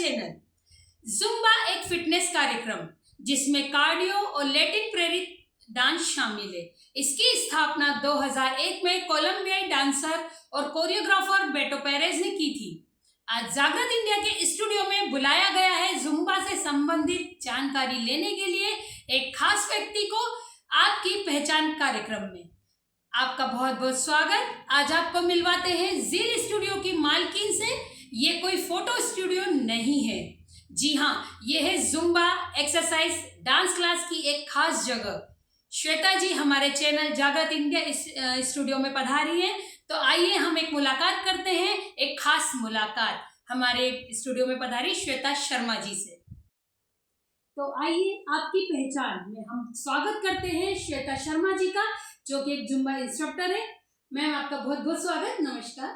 Channel. Zumba एक fitness कार्यक्रम जिसमें कार्डियो और लैटिन प्रेरित डांस शामिल है। इसकी स्थापना 2001 में कोलंबियाई डांसर और कोरियोग्राफर बेटो पेरेज ने की थी। आज जागृत इंडिया के स्टूडियो में बुलाया गया है जुम्बा से संबंधित जानकारी लेने के लिए एक खास व्यक्ति को आपकी पहचान कार्यक्रम में। आपका बहुत बहुत स्वागत। आज आपको मिलवाते हैं जील स्टूडियो की मालकिन से। ये कोई फोटो स्टूडियो नहीं है, जी हाँ, ये है जुम्बा एक्सरसाइज डांस क्लास की एक खास जगह। श्वेता जी हमारे चैनल जागृत इंडिया स्टूडियो में पधारी हैं, तो आइए हम एक मुलाकात करते हैं, एक खास मुलाकात हमारे स्टूडियो में पधारी श्वेता शर्मा जी से। तो आइए आपकी पहचान में हम स्वागत करते हैं श्वेता शर्मा जी का, जो कि एक जुम्बा इंस्ट्रक्टर है। मैम आपका बहुत बहुत स्वागत, नमस्कार।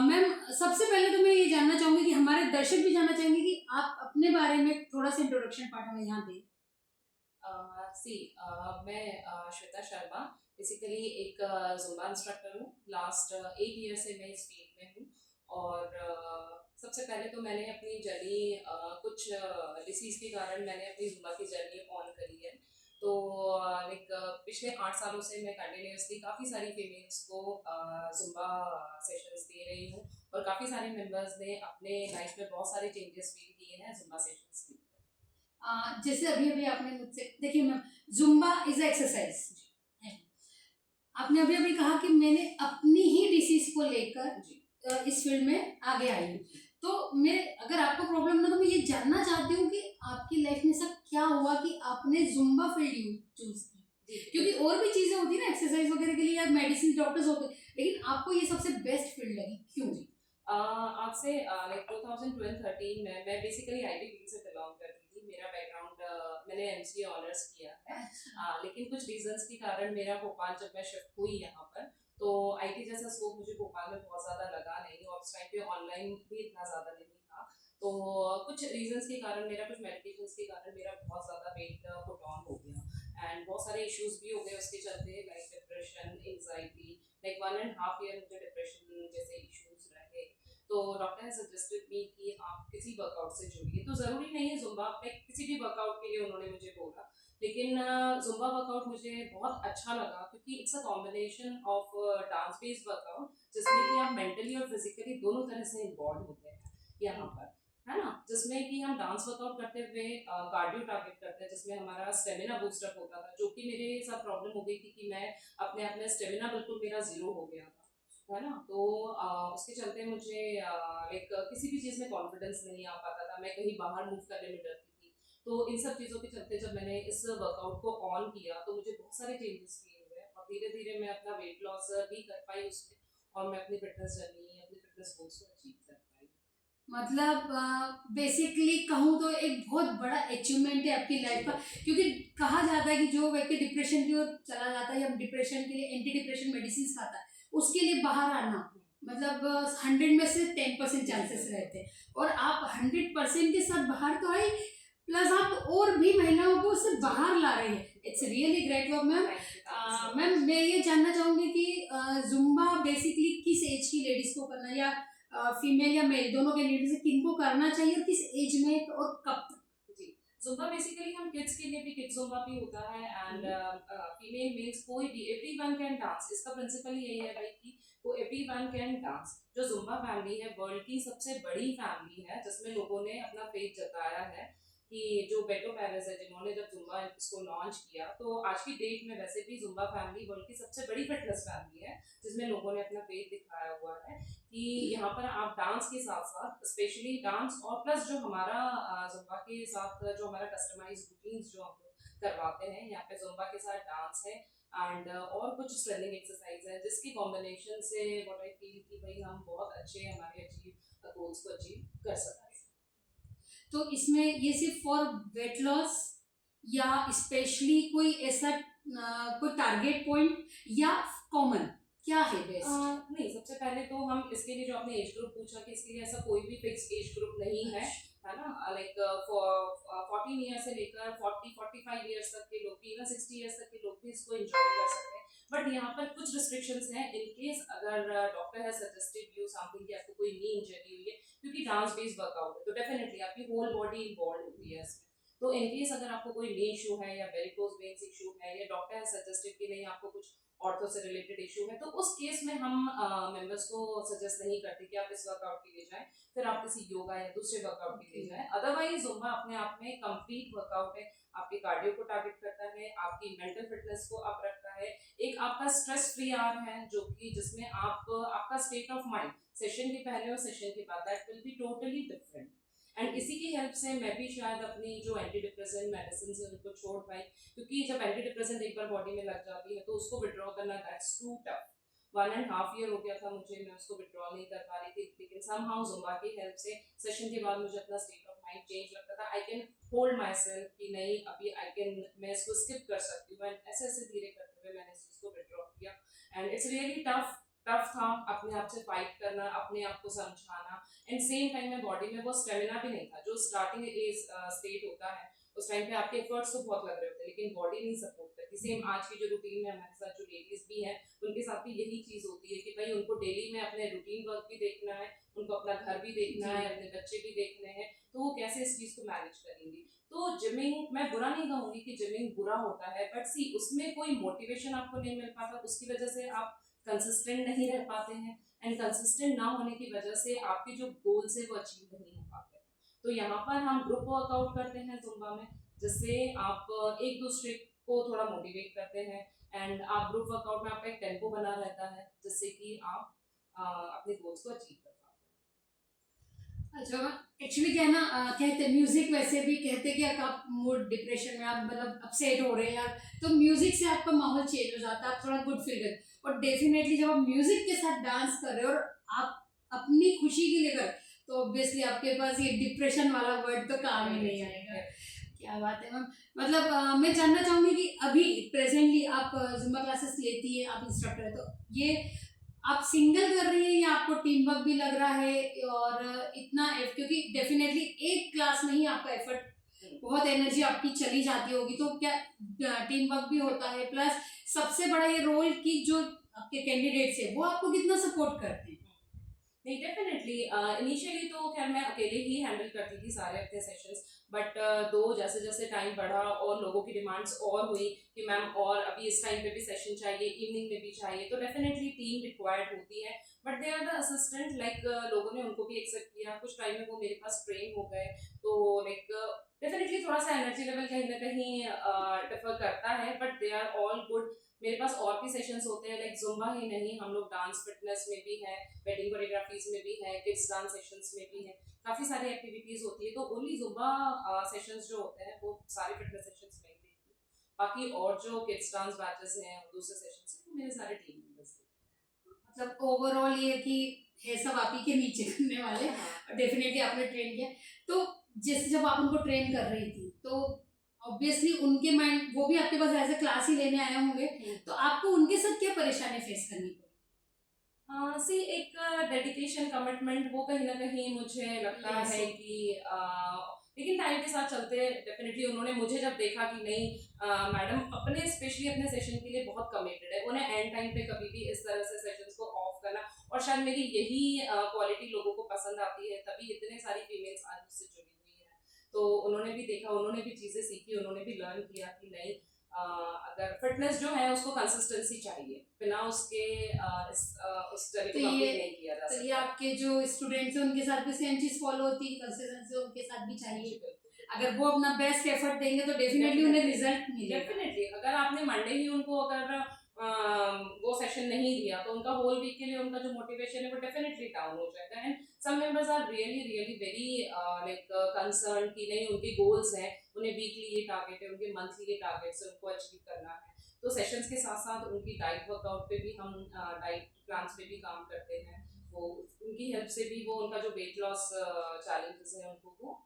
मैम सबसे पहले तो मैं ये जानना चाहूंगी कि हमारे दर्शक भी जानना चाहेंगे कि आप अपने बारे में थोड़ा सा इंट्रोडक्शन पार्ट हमें यहाँ दें। मैं श्वेता शर्मा बेसिकली एक जुम्बा इंस्ट्रक्टर हूँ। लास्ट 8 ईयर से मैं इस फील्ड में हूँ और सबसे पहले तो मैंने अपनी जर्नी कुछ डिसीज़ के कारण मैंने अपनी जुम्बा की जर्नी ऑन करी है। तो पिछले 8 सालों से मैं कंटिन्यूसली काफ़ी सारी फीमेल्स को जुम्बा सेशंस दे रही हूँ और काफ़ी सारे मेंबर्स ने अपने लाइफ में बहुत सारे चेंजेस फील किए हैं जुम्बा सेशंस की। जैसे अभी अभी आपने मुझसे, देखिए मैम, जुम्बा इज एक्सरसाइज। आपने अभी अभी कहा कि मैंने अपनी ही डिसीज को लेकर इस फील्ड में आगे आई हूँ। तो मैं, अगर आपको प्रॉब्लम ना, तो मैं ये जानना चाहती हूँ कि आपकी लाइफ में सब क्या हुआ कि आपने जुम्बा फील्ड चूज की। क्योंकि और भी चीजें होती है ना एक्सरसाइज वगैरह के लिए, या मेडिसिन डॉक्टर्स होते हैं, लेकिन आपको ये सबसे बेस्ट फील्ड लगी, क्यों जी? आज से 2012-13 में मैं बेसिकली आईटी फील्ड से बिलोंग करती थी। मेरा बैकग्राउंड मैंने एमसीए ऑनर्स किया है। लेकिन कुछ रीजंस के कारण मेरा भोपाल, जब मैं शिफ्ट हुई यहाँ पर, तो आईटी जैसा स्कोप मुझे भोपाल में बहुत ज़्यादा लगा नहीं और उस टाइम पे ऑनलाइन भी इतना ज़्यादा नहीं था। तो कुछ रीजंस के कारण, कुछ मेडिकेशंस के कारण मेरा बहुत ज़्यादा वेट पुट ऑन हो गया एंड बहुत सारे इश्यूज भी हो गए उसके चलते, like depression, anxiety. Like 1.5 year मुझे डिप्रेशन जैसे इश्यूज रहे। तो डॉक्टर ने सजेस्टेड मी कि आप किसी वर्कआउट से जुड़िए। तो ज़रूरी नहीं है जुम्बा, किसी भी वर्कआउट के लिए उन्होंने मुझे बोला, लेकिन जुम्बा वर्कआउट मुझे बहुत अच्छा लगा क्योंकि it's a combination of dance based workout जिसमें कि आप मेंटली और फिजिकली दोनों तरह से इन्वॉल्व होते हैं यहाँ पर, है ना। जिसमें कि हम डांस वर्कआउट करते हुए कार्डियो टारगेट करते हैं, जिसमें हमारा स्टेमिना बूस्टअप होता था, जो कि मेरे साथ प्रॉब्लम हो गई थी कि मैं अपने आप में स्टेमिना बिल्कुल मेरा जीरो हो गया था, है ना। तो उसके चलते मुझे किसी भी चीज़ में कॉन्फिडेंस नहीं आ पाता था, मैं कहीं बाहर मूव करने में डरती थी। तो इन सब चीज़ों के चलते जब मैंने इस वर्कआउट को ऑन किया तो मुझे बहुत सारे चेंजेस फील हुए और धीरे धीरे मैं अपना वेट लॉस भी कर पाई उसमें और मैं अपनी फिटनेस जर्नी, अपनी फिटनेस गोल्स को अचीव कर पाई। मतलब बेसिकली कहूँ तो एक बहुत बड़ा अचीवमेंट है आपकी लाइफ का, क्योंकि कहा जाता है कि जो व्यक्ति डिप्रेशन की ओर चला जाता है या डिप्रेशन के लिए एंटी डिप्रेशन मेडिसिन खाता है, उसके लिए बाहर आना मतलब 100 में से 10% चांसेस रहते हैं, और आप 100% के साथ बाहर तो आए, प्लस आप और भी महिलाओं को उससे बाहर ला रहे हैं। It's really great work ma'am. Ma'am मैं ये जानना चाहूँगी कि जुम्बा बेसिकली किस एज की लेडीज को करना, या फीमेल या मेल दोनों कैंडिडेट से किनको करना चाहिए और किस एज में और कब तक? जुम्बा बेसिकली हम किड्स के लिए भी किड्स जुम्बा भी होता है एंड फीमेल मेल्स कोई भी, एवरीवन कैन डांस। इसका प्रिंसिपल यही है भाई कि वो एवरीवन कैन डांस। जो जुम्बा फैमिली है वर्ल्ड की सबसे बड़ी फैमिली है, जिसमें लोगों ने अपना फेथ जताया है कि जो बेटो पेरेज है, जिन्होंने जब जुम्बा इसको लॉन्च किया, तो आज की डेट में वैसे भी जुम्बा फैमिली वर्ल्ड की सबसे बड़ी फिटनेस फैमिली है, जिसमें लोगों ने अपना फेथ दिखाया हुआ है कि यहाँ पर आप डांस के साथ साथ, स्पेशली डांस और प्लस जो हमारा जुम्बा के साथ जो हमारा कस्टमाइज रूटीन्स जो हम करवाते हैं, यहाँ पे जुम्बा के साथ डांस है एंड और कुछ स्ट्रेनिंग एक्सरसाइज है, जिसकी कॉम्बिनेशन से व्हाट आई फील कि भाई हम बहुत अच्छे हमारे गोल्स को अचीव कर सकते हैं। तो इसमें ये सिर्फ फॉर वेट लॉस या स्पेशली कोई ऐसा कोई टारगेट पॉइंट या कॉमन क्या है बेस्ट? नहीं, सबसे पहले तो हम इसके लिए, जो आपने एज ग्रुप पूछा, कि इसके लिए ऐसा कोई भी फिक्स एज ग्रुप नहीं है, है ना। लाइक 14 ईयर से लेकर 40-45 ईयर्स तक के लोग भी, इवन 60 ईयर्स तक के लोग भी इसको एंजॉय कर सकते हैं। बट यहाँ पर कुछ रिस्ट्रिक्शंस हैं इन केस अगर डॉक्टर है सजेस्टेड यू समथिंग कि आपको कोई नी इंजरी हुई है, क्योंकि डांस बेस्ड वर्कआउट है तो डेफिनेटली आपकी होल बॉडी इन्वॉल्व होती है इसमें। तो इन केस अगर आपको कोई नी इशू है या वेरिकोज वेन्स इशू है या डॉक्टर है सजेस्टेड कि नहीं आपको कुछ ऑर्थो से रिलेटेड इशू है, तो उस केस में हम मेंबर्स को सजेस्ट नहीं करते कि आप इस वर्कआउट के लिए जाएं, फिर आप किसी योगा या दूसरे वर्कआउट के लिए जाएं। अदरवाइज जुम्बा अपने आप में कंप्लीट वर्कआउट है, आपके कार्डियो को टारगेट करता है, आपकी मेंटल फिटनेस को अप रखता है, एक आपका स्ट्रेस फ्री आवर है जो कि जिसमें आप आपका स्टेट ऑफ माइंड सेशन के पहले और सेशन के बाद that will be totally different. And इसी की हेल्प से मैं भी शायद अपनी जो एंटी डिप्रेसेंट मेडिसिन है उनको छोड़ पाई, क्योंकि जब एंटी डिप्रेसेंट एक बार बॉडी में लग जाती है तो उसको विड्रॉ करना दैट्स टू टफ। 1.5 ईयर हो गया था मुझे, मैं उसको विड्रॉ नहीं कर पा रही थी, लेकिन समहाउ जुम्बा की हेल्प से सेशन के बाद मुझे अपना स्टेट ऑफ माइंड चेंज लगता था। I can hold my self कि नहीं अभी आई कैन, मैं इसको स्किप कर सकती हूँ, एंड ऐसे ऐसे धीरे करते हुए मैंने इस चीज़ को विड्रॉ किया। And it's really tough tough था अपने आप से फाइट करना, अपने आप को समझाना, एंड सेम टाइम में बॉडी में वो स्टेमिना भी नहीं था जो स्टार्टिंग एज स्टेट होता है। उस टाइम पे आपके एफर्ट्स तो बहुत लग रहे होते हैं लेकिन बॉडी नहीं सपोर्ट करती। सेम आज की जो रूटीन में हमारे साथ जो लेडीज भी हैं उनके साथ भी यही चीज होती है कि भाई उनको डेली में अपने रूटीन वर्क भी देखना है, उनको अपना घर भी देखना है, अपने बच्चे भी देखने हैं, तो वो कैसे इस चीज को मैनेज करेंगी। तो जिमिंग मैं बुरा नहीं कहूंगी कि जिमिंग बुरा होता है, बट सी उसमें कोई मोटिवेशन आपको नहीं मिल पाता, उसकी वजह से आप कंसिस्टेंट नहीं रह पाते हैं, एंड कंसिस्टेंट ना होने की वजह से आपके जो गोल्स है वो अचीव नहीं हो पाते। तो यहाँ पर हम ग्रुप वर्कआउट करते हैं जुम्बा में, जिससे आप एक दूसरे को थोड़ा मोटिवेट करते हैं, एंड आप ग्रुप वर्कआउट में आपका एक टेम्पो बना रहता है जिससे कि आप अपने गोल्स को अचीव कर पाते हैं। अच्छा, एक्चुअली क्या है ना, कहते हैं म्यूजिक वैसे भी कहते हैं कि अगर आप मूड डिप्रेशन में आप मतलब अपसेट हो रहे हैं यार, तो म्यूजिक से आपका माहौल चेंज हो जाता है, आप थोड़ा गुड फील करते हैं। और डेफिनेटली जब आप म्यूजिक के साथ डांस कर रहे हो और आप अपनी खुशी के लिए कर, तो ऑब्वियसली आपके पास ये डिप्रेशन वाला वर्ड तो काम ही नहीं आएगा। क्या बात है मैम। मतलब मैं जानना चाहूंगी कि अभी प्रेजेंटली आप जुम्बा क्लासेस लेती है, आप इंस्ट्रक्टर है, तो ये आप सिंगल कर रही हैं या आपको टीम वर्क भी लग रहा है? और इतना क्योंकि डेफिनेटली एक क्लास में ही आपका एफर्ट, बहुत एनर्जी आपकी चली जाती होगी, तो क्या टीम वर्क भी होता है, प्लस सबसे बड़ा ये रोल कि जो आपके कैंडिडेट्स है वो आपको कितना सपोर्ट करते हैं? नहीं डेफिनेटली इनिशियली तो खैर मैं अकेले ही हैंडल करती थी सारे अपने सेशंस, बट दो जैसे जैसे टाइम बढ़ा और लोगों की डिमांड्स और हुई कि मैम और अभी इस टाइम पे भी सेशन चाहिए, इवनिंग में भी चाहिए, तो डेफिनेटली टीम रिक्वायर्ड होती है। But they are the assistant, like लोगों ने उनको भी एक्सेप्ट किया, कुछ टाइम में वो मेरे पास ट्रेन हो गए, तो लाइक डेफिनेटली थोड़ा सा एनर्जी लेवल कहीं ना कहीं डिफर करता है, but they are all good. मेरे पास और भी सेशंस होते हैं, लाइक जुम्बा ही नहीं, हम लोग डांस फिटनेस में भी है, वेडिंग कोरियोग्राफीज में भी है, किड्स डांस सेशंस में भी है, काफ़ी सारी एक्टिविटीज़ होती है। तो ओनली जुम्बा सेशंस जो होते हैं वो सारे फिटनेस सेशंस में ही देखती हूँ, बाकी और जो किड्स डांस बैचेस हैं और दूसरे सेशंस हैं वो मेरे सारे टीम मेंबर्स देखते हैं। मतलब ओवरऑल ये कि है सब आप ही के नीचे करने वाले, और डेफिनेटली आपने ट्रेन किया। तो जैसे जब आप उनको ट्रेन कर रही थी तो ऑब्वियसली उनके माइंड, वो भी आपके पास एज ए क्लास ही लेने आए होंगे, तो आपको उनके साथ क्या परेशानी फेस करनी पड़ी? सी एक डेडिकेशन कमिटमेंट वो कहीं ना कहीं मुझे लगता Yes. है कि लेकिन टाइम के साथ चलते डेफिनेटली उन्होंने मुझे जब देखा कि नहीं मैडम अपने स्पेशली अपने सेशन के लिए बहुत कमिटेड है, उन्हें एंड टाइम पे कभी भी इस तरह से सेशंस को ऑफ करना, और शायद मेरी यही क्वालिटी लोगों को पसंद आती है, तभी इतने सारी फीमेल्स आज मुझसे जुड़ी हुई हैं। तो उन्होंने भी देखा, उन्होंने भी चीज़ें सीखी, उन्होंने भी लर्न किया कि नहीं अगर फिटनेस जो है उसको कंसिस्टेंसी चाहिए, बिना उसके उस जगह को कंप्लीट नहीं किया जा तो ये सकता। आपके जो स्टूडेंट्स हैं उनके साथ भी सेम चीज फॉलो होती है, कंसिस्टेंसी उनके साथ भी चाहिए। अगर वो अपना बेस्ट एफर्ट देंगे तो डेफिनेटली उन्हें रिजल्ट मिलेगा। डेफिनेटली अगर आपने मंडे ही उनको अगर वो सेशन नहीं दिया तो उनका होल वीक के लिए उनका जो मोटिवेशन है वो डेफिनेटली डाउन हो जाएगा। And some members are really really very like concern कि नहीं उनके गोल्स हैं, उन्हें वीकली ये टारगेट है, उनके मंथली ये टारगेट्स है, उनको अचीव करना है। तो सेशंस के साथ साथ उनकी डाइट वर्कआउट पे भी हम डाइट प्लान्स पे भी काम करते हैं, वो उनकी हेल्प से भी वो उनका जो वेट लॉस चैलेंजेस है उनको वो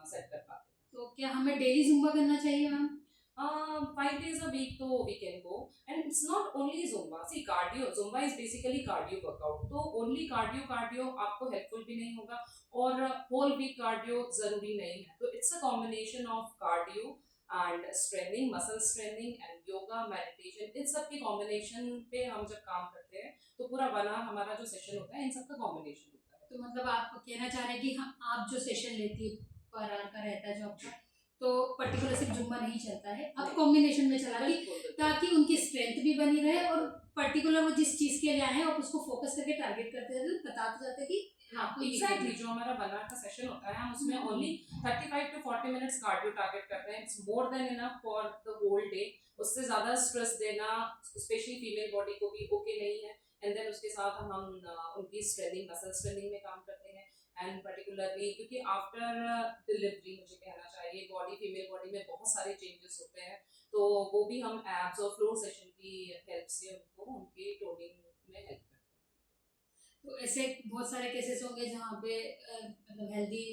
सेट कर पाते हैं। तो क्या हमें डेली जुम्बा करना चाहिए मैम? 5 days a week तो we can go, and it's not only Zumba. See, cardio, Zumba is basically cardio workout. तो only cardio आपको helpful भी नहीं होगा और whole week cardio जरूरी नहीं है। तो it's a combination of cardio and straining, muscle straining and yoga, meditation, इन सब के कॉम्बिनेशन पे हम जब काम करते हैं तो पूरा 1 आवर हमारा जो सेशन होता है इन सब का कॉम्बिनेशन होता है। तो मतलब आप कहना चाह रहे हैं कि हाँ, आप जो सेशन लेती है पर आवर का रहता है जो आपका, तो पर्टिकुलर सिर्फ जुम्बा नहीं चलता है, आप नहीं। कॉम्बिनेशन में चला रही बिल्कुल, बिल्कुल। ताकि उनकी स्ट्रेंथ भी बनी रहे और पर्टिकुलर वो जिस चीज के लिए आए हैं आप उसको फोकस करके टारगेट करते रहते, बताते जाते कि आपको ये एग्जैक्टली करना जो हमारा 1 आवर का सेशन होता है हम उसमें हम्म। Only 35 to 40 minutes cardio target करते हैं। It's more than enough for the whole day. उससे ज्यादा स्ट्रेस देना स्पेशली फीमेल बॉडी को भी ओके नहीं है। एंड देन उसके साथ हम उनकी स्ट्रेनिंग, मसल स्ट्रेनिंग में काम करते हैं। एंड पर्टिकुलरली क्योंकि आफ्टर डिलीवरी मुझे कहना चाहिए बॉडी, फीमेल बॉडी में बहुत सारे चेंजेस होते हैं, तो वो भी हम एब्स और फ्लोर सेशन की हेल्प से उनको उनके टोनिंग में हेल्प करते हैं। तो ऐसे बहुत सारे केसेस होंगे जहाँ पे मतलब हेल्दी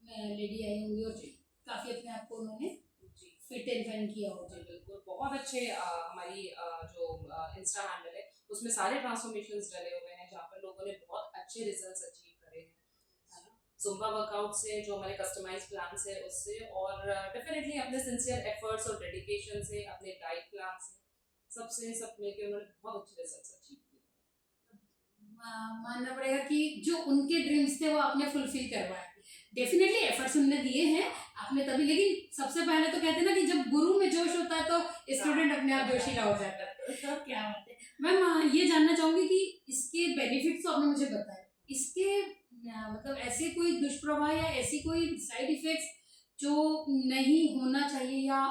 लेडी आई होंगी और काफी अपने आप को उन्होंने जी फिट एंड फाइन किया होगा। जी बिल्कुल, बहुत अच्छे हमारी जो इंस्टा हैंडल है उसमें सारे ट्रांसफॉर्मेशंस डले हुए हैं जहाँ पर लोगों ने बहुत अच्छे रिजल्ट्स अचीव करे हैं, है ना। जुम्बा वर्कआउट से, जो हमारे कस्टमाइज प्लान है उससे, और डेफिनेटली अपने सिंसियर एफर्ट्स और डेडिकेशन से, अपने डाइट प्लान से, सबसे सब मिलकर उन्होंने बहुत अच्छे रिजल्ट्स अचीव किए। मानना पड़ेगा कि जो उनके ड्रीम्स थे वो आपने फुलफिल करवाए। डेफिनेटली एफर्ट्स उनने दिए हैं आपने तभी, लेकिन सबसे पहले तो कहते हैं ना कि जब गुरु में जोश होता है तो स्टूडेंट अपने आप जोशीला हो जाता है। क्या बात है मैम, ये जानना चाहूंगी कि इसके बेनिफिट्स तो आपने मुझे बताए, इसके मतलब ऐसे कोई दुष्प्रभाव या ऐसी कोई साइड इफेक्ट्स जो नहीं होना चाहिए या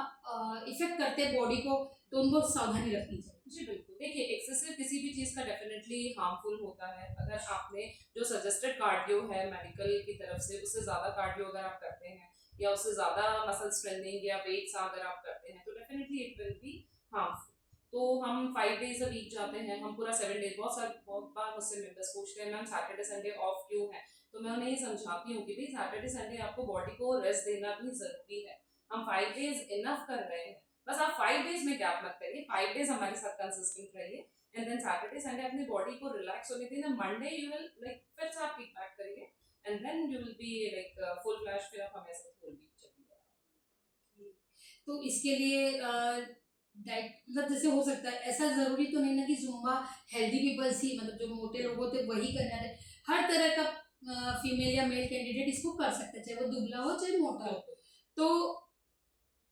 इफेक्ट करते बॉडी को, तो उनको सावधानी रखनी चाहिए। जी बिल्कुल, देखिए एक्सेसिव किसी भी चीज़ का डेफिनेटली हार्मफुल होता है। अगर आपने जो सजेस्टेड कार्डियो है मेडिकल की तरफ से, उससे ज़्यादा कार्डियो अगर आप करते हैं या उससे ज़्यादा मसल स्ट्रेंथनिंग या वेट्स अगर आप करते हैं तो definitely it will be harmful. तो हम 5 डेज अ वीक जाते हैं, हम पूरा 7 डेज, बहुत बार मुझसे मेंबर्स पूछते हैं मैम सैटरडे संडे ऑफ क्यों है, तो मैं उन्हें ये समझाती हूँ कि भाई सैटरडे संडे आपको बॉडी को रेस्ट देना भी ज़रूरी है। हम 5 डेज इनफ कर रहे हैं, बस आप 5 डेज में गैप मत करिए, 5 डेज हमारे साथ कंसिस्टेंट रहिए। एंड देन सैटरडे संडे अपनी बॉडी को रिलैक्स होने देना, मंडे यू विल लाइक फिर से आप किक बैक करिए and then you will be like full flash, फिर आप हमें साथ होल वीक चलिए। तो इसके लिए डाइट मतलब जैसे हो सकता है, ऐसा जरूरी तो नहीं ना कि जुम्बा हेल्दी पीपल्स ही, मतलब जो मोटे लोग होते वही करना है, हर तरह का फीमेल या मेल कैंडिडेट इसको कर सकता है, चाहे वो दुबला हो चाहे मोटा हो। तो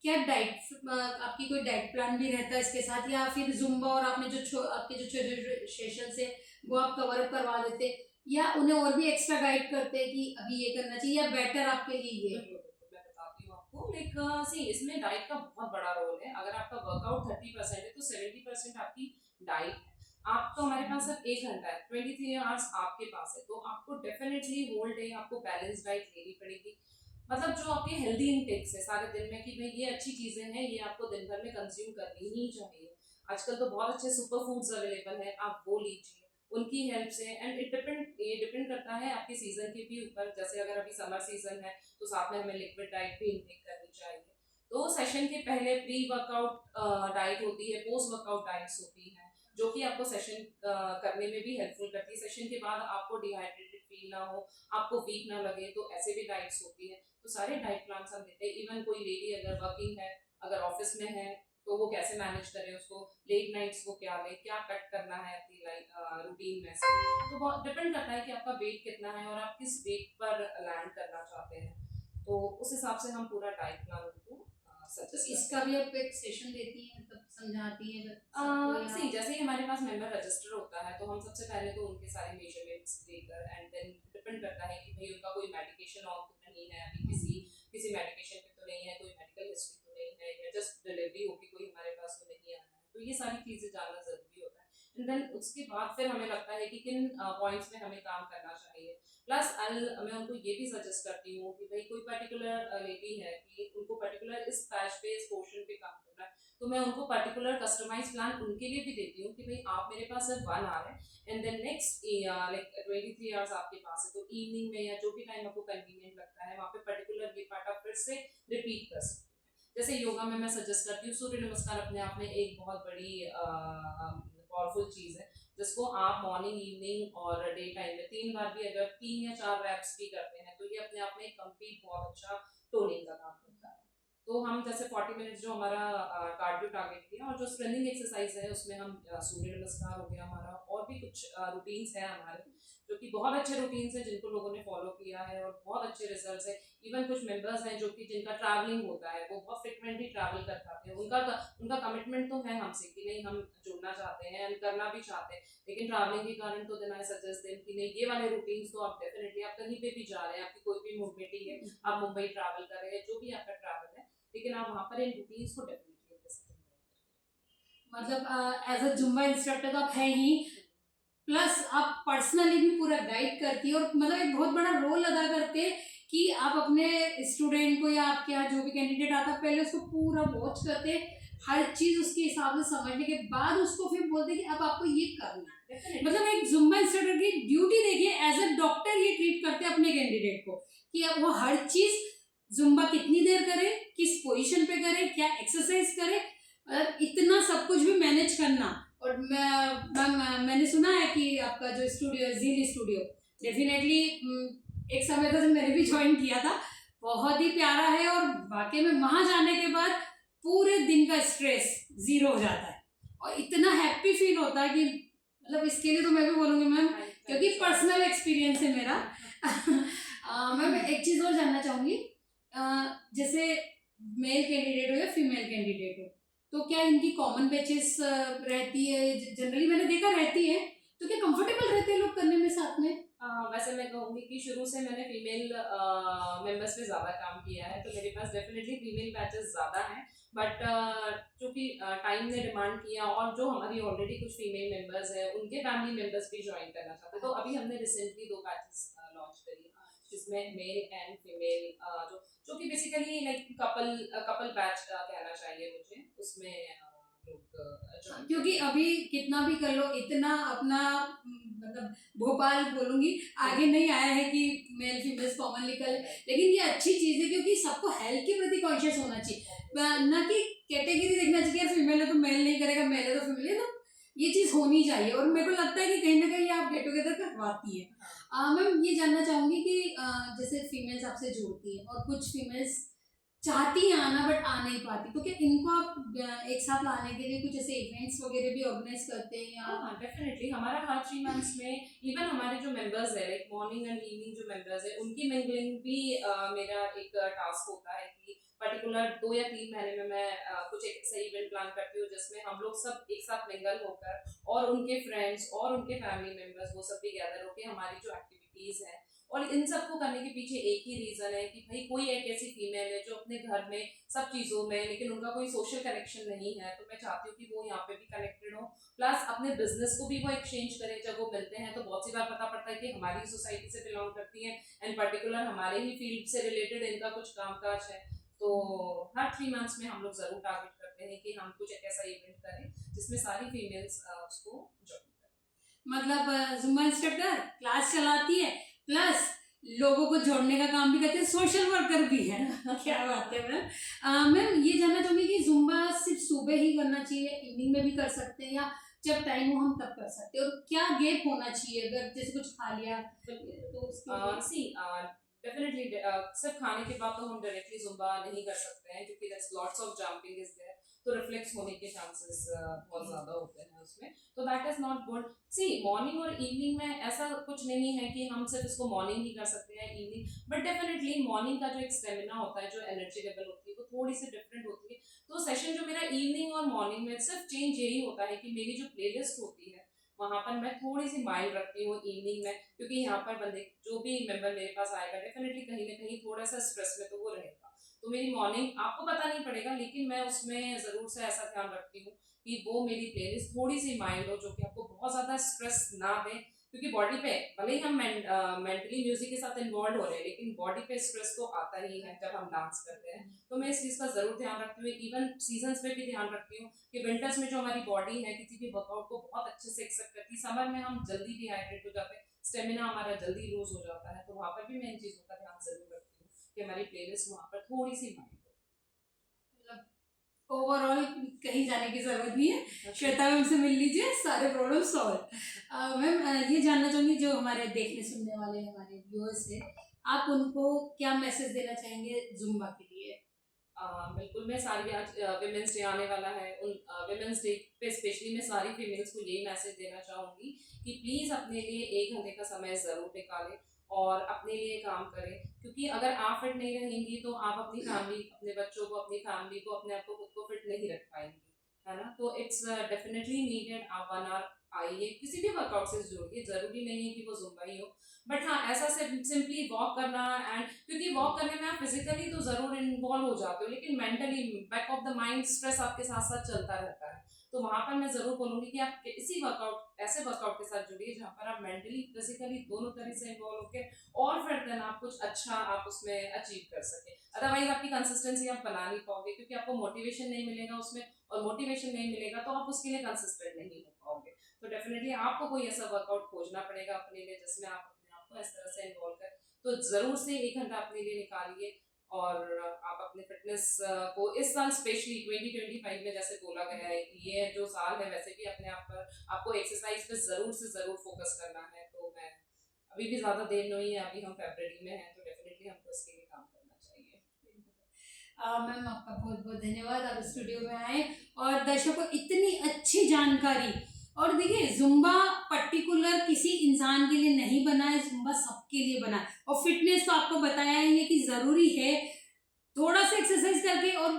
क्या डाइट आपकी कोई डाइट प्लान भी रहता है इसके साथ, या फिर जुम्बा और आपने जो आपके जो छोटे सेशन है वो आप कवर अप करवा देते, या उन्हें और भी एक्स्ट्रा गाइड करते हैं कि अभी ये करना चाहिए या बेटर आपके लिए ये? मैं बताती हूँ आपको, लाइक सी इसमें डाइट का बहुत बड़ा रोल है। अगर आपका वर्कआउट 30% है तो 70% आपकी डाइट है। आप तो हमारे पास सिर्फ 1 घंटा है, 23 आवर्स आपके पास है, तो आपको डेफिनेटली होल डे आपको बैलेंस डाइट लेनी पड़ेगी। मतलब जो आपके हेल्दी इनटेक्स है सारे दिन में कि भाई ये अच्छी चीजें हैं, ये आपको दिन भर में कंज्यूम करनी ही चाहिए। आजकल तो बहुत अच्छे सुपर फूड्स अवेलेबल है, आप वो लीजिए उनकी हेल्प से। एंड ये डिपेंड करता है आपके सीजन के भी ऊपर। जैसे अगर अभी समर सीजन है तो साथ में हमें लिक्विड डाइट भी इनटेक करनी चाहिए। तो सेशन के पहले प्री वर्कआउट डाइट होती है, पोस्ट वर्कआउट डाइट्स होती हैं जो कि आपको सेशन करने में भी हेल्पफुल करती है। सेशन के बाद आपको डिहाइड्रेटेड फील ना हो, आपको वीक ना लगे, तो ऐसे भी डाइट्स होती है। तो सारे डाइट प्लान हम देते हैं। इवन कोई लेडी अगर वर्किंग है, अगर ऑफिस में है, तो वो कैसे मैनेज करे, उसको लेट नाइट्स को क्या ले, क्या कट करना है अपनी रूटीन में से। तो बहुत डिपेंड करता है कि आपका वेट कितना है और आप किस वेट पर लैंड करना चाहते हैं, तो उस हिसाब से हम पूरा डाइट प्लान उनको तो इसका भी आप एक सेशन देती हैं, मतलब समझाती हैं सही। जैसे ही हमारे पास मेंबर रजिस्टर होता है तो हम सबसे पहले तो उनके सारे मेजरमेंट्स लेकर, एंड देन डिपेंड करता है कि भाई उनका कोई मेडिकेशन ऑन तो नहीं है अभी, किसी मेडिकेशन पे तो नहीं है, कोई मेडिकल हिस्ट्री तो नहीं है, या जस्ट डिलीवरी होगी कोई हमारे पास तो नहीं आया है, तो ये सारी चीज़ें जानना ज़रूरी होता है। एंड देन उसके बाद फिर हमें लगता है कि किन पॉइंट्स में हमें काम करना चाहिए। प्लस मैं उनको ये भी सजेस्ट करती हूँ कि भाई कोई पर्टिकुलर लेडी है कि उनको पर्टिकुलर इस पैच पे, इस पोर्शन पे काम करना है, तो मैं उनको पर्टिकुलर कस्टमाइज प्लान उनके लिए भी देती हूँ कि भाई आप मेरे पास सिर्फ 1 आवर है and then next like 23 hours आपके पास है, तो इवनिंग में या जो भी टाइम आपको कन्वीनियंट लगता है वहाँ पे पर्टिकुलर ये पार्ट आप फिर से रिपीट कर सकते हैं। जैसे योगा में मैं सजेस्ट करती हूँ, सूर्य नमस्कार अपने आप में एक बहुत बड़ी पावरफुल चीज़ है, जिसको आप मॉर्निंग, इवनिंग और डे टाइम में 3 बार भी अगर 3 या 4 रैप्स भी करते हैं तो ये अपने आप में कंप्लीट बहुत अच्छा टोनिंग का काम करता है। तो हम जैसे 40 मिनट्स जो हमारा कार्डियो टारगेट किया, और जो स्ट्रेनिंग एक्सरसाइज है उसमें हम सूर्य नमस्कार हो गया हमारा, और भी कुछ रूटीन्स हैं हमारे जो कि बहुत अच्छे रूटीन्स हैं जिनको लोगों ने फॉलो किया है और बहुत अच्छे रिजल्ट्स हैं। इवन कुछ मेंबर्स हैं जो कि जिनका ट्रैवलिंग होता है, वो बहुत फ्रिक्वेंटली ट्रैवल कर पाते हैं, उनका कमिटमेंट तो है हमसे कि नहीं हम जुड़ना चाहते हैं, हम करना भी चाहते हैं, लेकिन ट्रैवलिंग के कारण तो देन आई सजेस्ट देम कि नहीं, ये वाले रूटीन्स तो आप डेफिनेटली, आप कहीं पे भी जा रहे हैं, आपकी कोई भी मीटिंग है, आप मुंबई ट्रैवल कर रहे हैं, जो भी आपका ट्रैवल है, लेकिन आप वहाँ पर इन रूटीन्स को डेफिनेटली अपने साथ involve मतलब एज अ जुम्बा इंस्ट्रक्टर तो आप है ही, प्लस आप पर्सनली भी पूरा गाइड करती है और मतलब एक बहुत बड़ा रोल अदा करते हैं कि आप अपने स्टूडेंट को या आपके यहाँ जो भी कैंडिडेट आता है पहले उसको पूरा वॉच करते, हर चीज उसके हिसाब से समझने के बाद उसको फिर बोलते कि अब आपको ये करना है। करें। मतलब एक जुम्बा इंस्ट्रक्टर की ड्यूटी देखिए, एज अ डॉक्टर ये ट्रीट करते हैं अपने कैंडिडेट को कि अब वो हर चीज जुम्बा कितनी देर करे, किस पोजीशन पे करे, क्या एक्सरसाइज करे, मतलब इतना सब कुछ भी मैनेज करना। और मैंने सुना है कि आपका जो स्टूडियो है ज़ील स्टूडियो, डेफिनेटली एक समय था जब मैंने भी ज्वाइन किया था, बहुत ही प्यारा है और वाकई में वहाँ जाने के बाद पूरे दिन का स्ट्रेस जीरो हो जाता है और इतना हैप्पी फील होता है कि मतलब इसके लिए तो मैं भी बोलूँगी मैम, क्योंकि पर्सनल एक्सपीरियंस है मेरा। मैम एक चीज़ और जानना चाहूँगी, जैसे मेल कैंडिडेट हो या फीमेल कैंडिडेट हो, तो क्या इनकी कॉमन बैचेस रहती है? जनरली मैंने देखा रहती है, तो क्या कंफर्टेबल रहते हैं लोग करने में साथ में? वैसे मैं कहूँगी कि शुरू से मैंने फीमेल मेंबर्स पे ज़्यादा काम किया है, तो मेरे पास डेफिनेटली फीमेल बैचेस ज़्यादा हैं, बट चूँकि टाइम ने डिमांड किया और जो हमारी ऑलरेडी कुछ फीमेल मेंबर्स हैं उनके फैमिली मेंबर्स भी ज्वाइन करना चाहते हैं, तो अभी हमने रिसेंटली 2 बैचेस लॉन्च करी है, जिसमें मेल एंड फीमेल जो कि बेसिकली लाइक कपल बैच कहना चाहिए मुझे, उसमें लोग join क्योंकि अभी कितना भी कर लो, इतना अपना मतलब भोपाल बोलूंगी आगे नहीं आया है कि मेल फीमेल कॉमनली कर, लेकिन ये अच्छी चीज है क्योंकि सबको हेल्थ के प्रति कॉन्शियस होना चाहिए, ना कि कैटेगरी देखना चाहिए यार फीमेल है तो मेल नहीं करेगा, मेल है तो फीमेल है, तो ये चीज होनी चाहिए। और मेरे को लगता है कि कहीं ना कहीं आप गेट टुगेदर करवाती है। मैम ये जानना चाहूंगी कि जैसे फीमेल्स आपसे जुड़ती हैं और कुछ फीमेल्स चाहती हैं आना बट आ नहीं पाती, तो क्या इनको आप एक साथ लाने के लिए कुछ ऐसे इवेंट्स वगैरह भी ऑर्गेनाइज करते हैं या? हाँ डेफिनेटली, हमारा हर 3 मंथ्स में इवन हमारे जो मेंबर्स है लाइक मॉर्निंग एंड इवनिंग जो मेंबर्स है उनकी मिंगलिंग भी मेरा एक टास्क होता है कि पर्टिकुलर 2 या 3 महीने में मैं कुछ एक ऐसा इवेंट प्लान करती हूँ जिसमें हम लोग सब एक साथ मिंगल होकर और उनके फ्रेंड्स और उनके फैमिली मेंबर्स वो सब भी गैदर होकर हमारी जो एक्टिविटीज है, और इन सबको करने के पीछे एक ही रीजन है कि भाई कोई एक ऐसी फीमेल है जो अपने घर में सब चीज़ों में, लेकिन उनका कोई सोशल कनेक्शन नहीं है, तो मैं चाहती हूँ कि वो यहाँ पे भी कनेक्टेड हो, प्लस अपने बिजनेस को भी वो एक्सचेंज करें। जब वो मिलते हैं तो बहुत सी बार पता पड़ता है कि हमारी सोसाइटी से बिलोंग करती हैं एंड पर्टिकुलर हमारे ही फील्ड से रिलेटेड इनका कुछ कामकाज है, तो हर 3 मंथ्स में हम लोग जरूर टारगेट करते हैं कि हम कुछ एक ऐसा इवेंट करें जिसमें सारी फीमेल्स उसको ज्वाइन करें। मतलब जुम्बा इंस्ट्रक्टर क्लास चलाती है प्लस लोगों को जोड़ने का काम भी करते हैं, सोशल वर्कर भी है। क्या बात है मैम। मैम ये जानना चाहूंगी कि जुम्बा सिर्फ सुबह ही करना चाहिए, इवनिंग में भी कर सकते हैं, या जब टाइम हो हम तब कर सकते हैं, और क्या गैप होना चाहिए अगर जैसे कुछ खा लिया तो उसके डेफिनेटली सिर्फ खाने के बाद तो हम डायरेक्टली जुम्बा नहीं कर सकते हैं क्योंकि that's lots of jumping is there, तो रिफ्लेक्स होने के चांसेस बहुत ज़्यादा होते हैं उसमें, तो that is not good. See morning और इवनिंग में ऐसा कुछ नहीं है कि हम सिर्फ इसको मॉर्निंग ही कर सकते हैं इवनिंग, बट डेफिनेटली मॉर्निंग का जो एक स्टेमिना होता है, जो एनर्जी लेवल होती है वो थोड़ी सी डिफरेंट होती है, तो सेशन जो मेरा इवनिंग और मॉर्निंग में सिर्फ चेंज यही होता है कि मेरी जो प्लेलिस्ट होती है वहाँ पर मैं थोड़ी सी माइल्ड रखती हूँ इवनिंग में, क्योंकि यहाँ पर बंदे जो भी मेंबर मेरे पास आएगा डेफिनेटली कहीं ना कहीं थोड़ा सा स्ट्रेस में तो वो रहेगा, तो मेरी मॉर्निंग आपको पता नहीं पड़ेगा लेकिन मैं उसमें ज़रूर से ऐसा ध्यान रखती हूँ कि वो मेरी प्लेलिस्ट थोड़ी सी माइल्ड हो, जो कि आपको बहुत ज़्यादा स्ट्रेस ना दे, क्योंकि बॉडी पे भले ही हम मेंटली म्यूजिक के साथ इन्वॉल्व हो रहे हैं लेकिन बॉडी पे स्ट्रेस तो आता ही है जब हम डांस करते हैं, तो मैं इस चीज़ का ज़रूर ध्यान रखती हूँ। इवन सीजन्स में भी ध्यान रखती हूँ कि विंटर्स में जो हमारी बॉडी है किसी भी वर्कआउट को बहुत अच्छे से एक्सेप्ट करती है, समर में हम जल्दी डिहाइड्रेट हो जाते हैं, स्टेमिना हमारा जल्दी लूज हो जाता है, तो वहाँ पर भी मैं इन चीज़ों का ध्यान जरूर रखती हूँ कि हमारी प्लेलिस्ट वहाँ पर थोड़ी सी माइंड ओवरऑल कहीं जाने की जरूरत नहीं है, श्वेता मैम से मिल लीजिए, सारे प्रॉब्लम सॉल्व। मैम ये जानना चाहूंगी जो हमारे देखने सुनने वाले हमारे व्यूअर्स हैं, आप उनको क्या मैसेज देना चाहेंगे जुम्बा के लिए? बिल्कुल, मैं सारी आज विमेंस डे आने वाला है, उन विमेंस डे पे स्पेशली मैं सारी फीमेल्स को यही मैसेज देना चाहूँगी कि प्लीज़ अपने लिए 1 घंटे का समय ज़रूर निकालें और अपने लिए काम करें, क्योंकि अगर आप फिट नहीं रहेंगी तो आप अपनी फैमिली, अपने बच्चों को, अपनी फैमिली को, अपने आप को, खुद को फिट नहीं रख पाएंगी, है ना? तो इट्स डेफिनेटली नीडेड। आप 1 आवर आइए, किसी भी वर्कआउट से जुड़िए, ज़रूरी नहीं है कि वो ज़ुम्बा ही हो, बट हाँ, ऐसा सिंपली वॉक करना, एंड क्योंकि वॉक करने में आप फिजिकली तो ज़रूर इन्वॉल्व हो जाते हो, लेकिन mentally back of the mind stress आपके साथ साथ चलता रहता है। तो वहाँ पर मैं ज़रूर बोलूँगी कि आप इसी वर्कआउट, ऐसे वर्कआउट के साथ जुड़िए जहाँ पर आप मेंटली फिजिकली दोनों तरह से इन्वॉल्व होकर और फिर देन आप कुछ अच्छा आप उसमें अचीव कर सकें। अदरवाइज आपकी कंसिस्टेंसी आप बना नहीं पाओगे, क्योंकि आपको मोटिवेशन नहीं मिलेगा उसमें, और मोटिवेशन नहीं मिलेगा तो आप उसके लिए कंसिस्टेंट नहीं हो पाओगे। तो डेफिनेटली आपको कोई ऐसा वर्कआउट खोजना पड़ेगा अपने लिए जिसमें आप अपने आप को इस तरह से इन्वॉल्व करें। तो ज़रूर से 1 घंटा अपने लिए निकालिए, और आप अपने फिटनेस को इस साल स्पेशली 2025 में जैसे बोला गया है कि ये जो साल है, वैसे भी अपने आप पर आपको एक्सरसाइज पे ज़रूर से ज़रूर फोकस करना है। तो मैं अभी भी ज़्यादा देर नहीं है, अभी हम फरवरी में हैं, तो डेफिनेटली हमको इसके लिए काम करना चाहिए। मैम आपका बहुत बहुत धन्यवाद, आप स्टूडियो में आए और दर्शकों को इतनी अच्छी जानकारी। और देखिए, जुम्बा पर्टिकुलर किसी इंसान के लिए नहीं बना है, जुम्बा सबके लिए बना है। और फिटनेस तो आपको बताया ही है कि ज़रूरी है थोड़ा सा एक्सरसाइज करके, और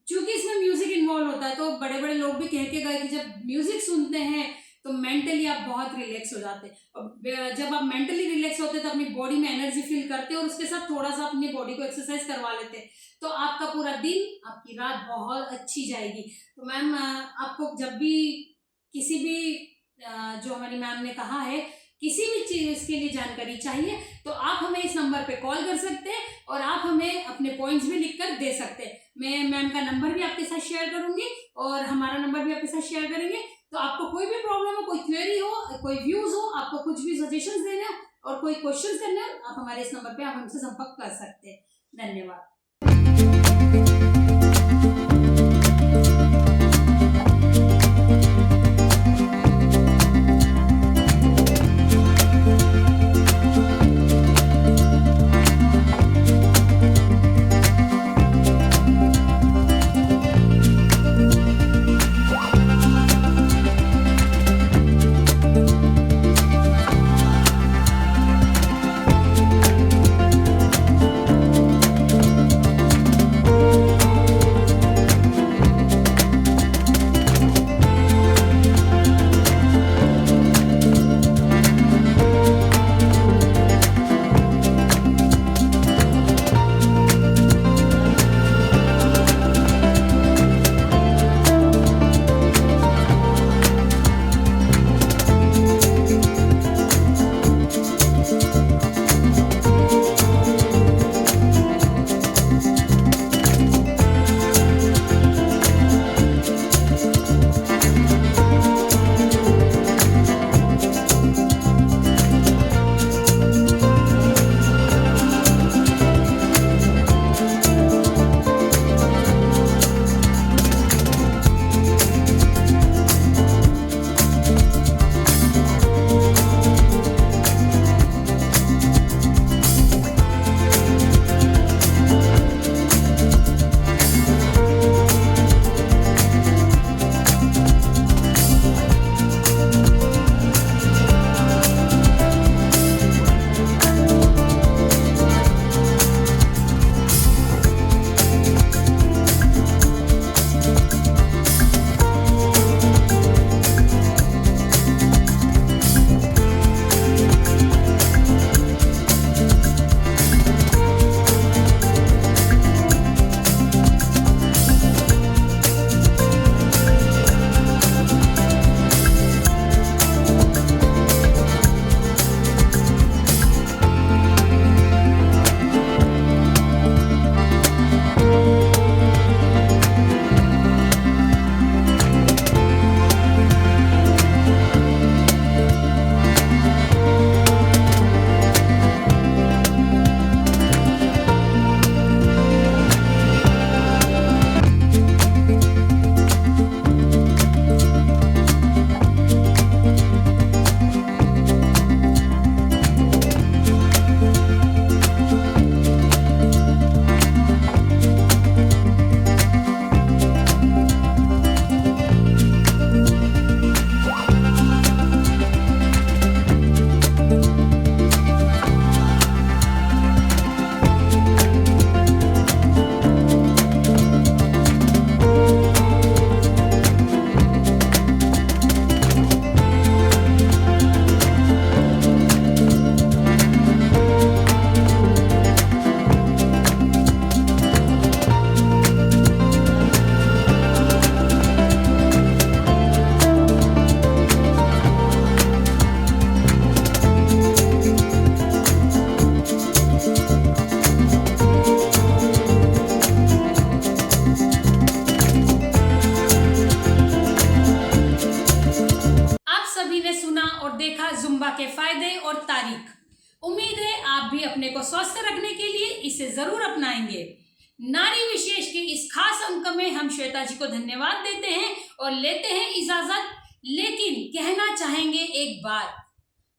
चूंकि इसमें म्यूजिक इन्वॉल्व होता है तो बड़े बड़े लोग भी कह के गए कि जब म्यूजिक सुनते हैं तो मेंटली आप बहुत रिलैक्स हो जाते हैं, और जब आप मेंटली रिलैक्स होते हैं तो अपनी बॉडी में एनर्जी फील करते हैं, और उसके साथ थोड़ा सा अपनी बॉडी को एक्सरसाइज करवा लेते हैं, तो आपका पूरा दिन, आपकी रात बहुत अच्छी जाएगी। तो मैम, आपको जब भी किसी भी जो हमारी मैम ने कहा है, किसी भी चीज़ के लिए जानकारी चाहिए तो आप हमें इस नंबर पे कॉल कर सकते हैं, और आप हमें अपने पॉइंट्स भी लिखकर दे सकते हैं। मैं मैम का नंबर भी आपके साथ शेयर करूंगी, और हमारा नंबर भी आपके साथ शेयर करेंगे। तो आपको कोई भी प्रॉब्लम हो, कोई क्वेरी हो, कोई व्यूज हो, आपको कुछ भी सजेशंस देने हो और कोई क्वेश्चंस करने हो, आप हमारे इस नंबर पे आप हमसे संपर्क कर सकते हैं। धन्यवाद। के फायदे और तारीख। उम्मीद है आप भी अपने को स्वस्थ रखने के लिए इसे जरूर अपनाएंगे। नारी विशेष के इस खास अंक में हम श्वेता जी को धन्यवाद देते हैं और लेते हैं इजाजत, लेकिन कहना चाहेंगे एक बात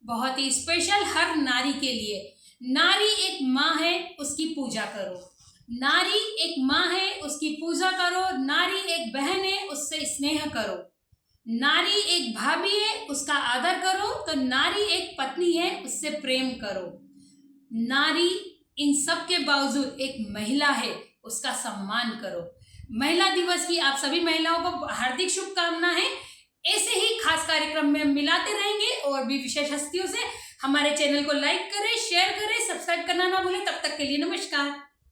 बहुत ही स्पेशल हर नारी के लिए। नारी एक माँ है, उसकी पूजा करो। नारी एक माँ है, उसकी पूजा करो। नारी एक बहन है, उससे स्नेह करो। नारी एक भाभी है, उसका आदर करो। तो नारी एक पत्नी है, उससे प्रेम करो। नारी इन सब के बावजूद एक महिला है, उसका सम्मान करो। महिला दिवस की आप सभी महिलाओं को हार्दिक शुभकामनाएं। ऐसे ही खास कार्यक्रम में हम मिलाते रहेंगे और भी विशेष हस्तियों से। हमारे चैनल को लाइक करें, शेयर करें, सब्सक्राइब करना ना भूलें। तब तक के लिए नमस्कार।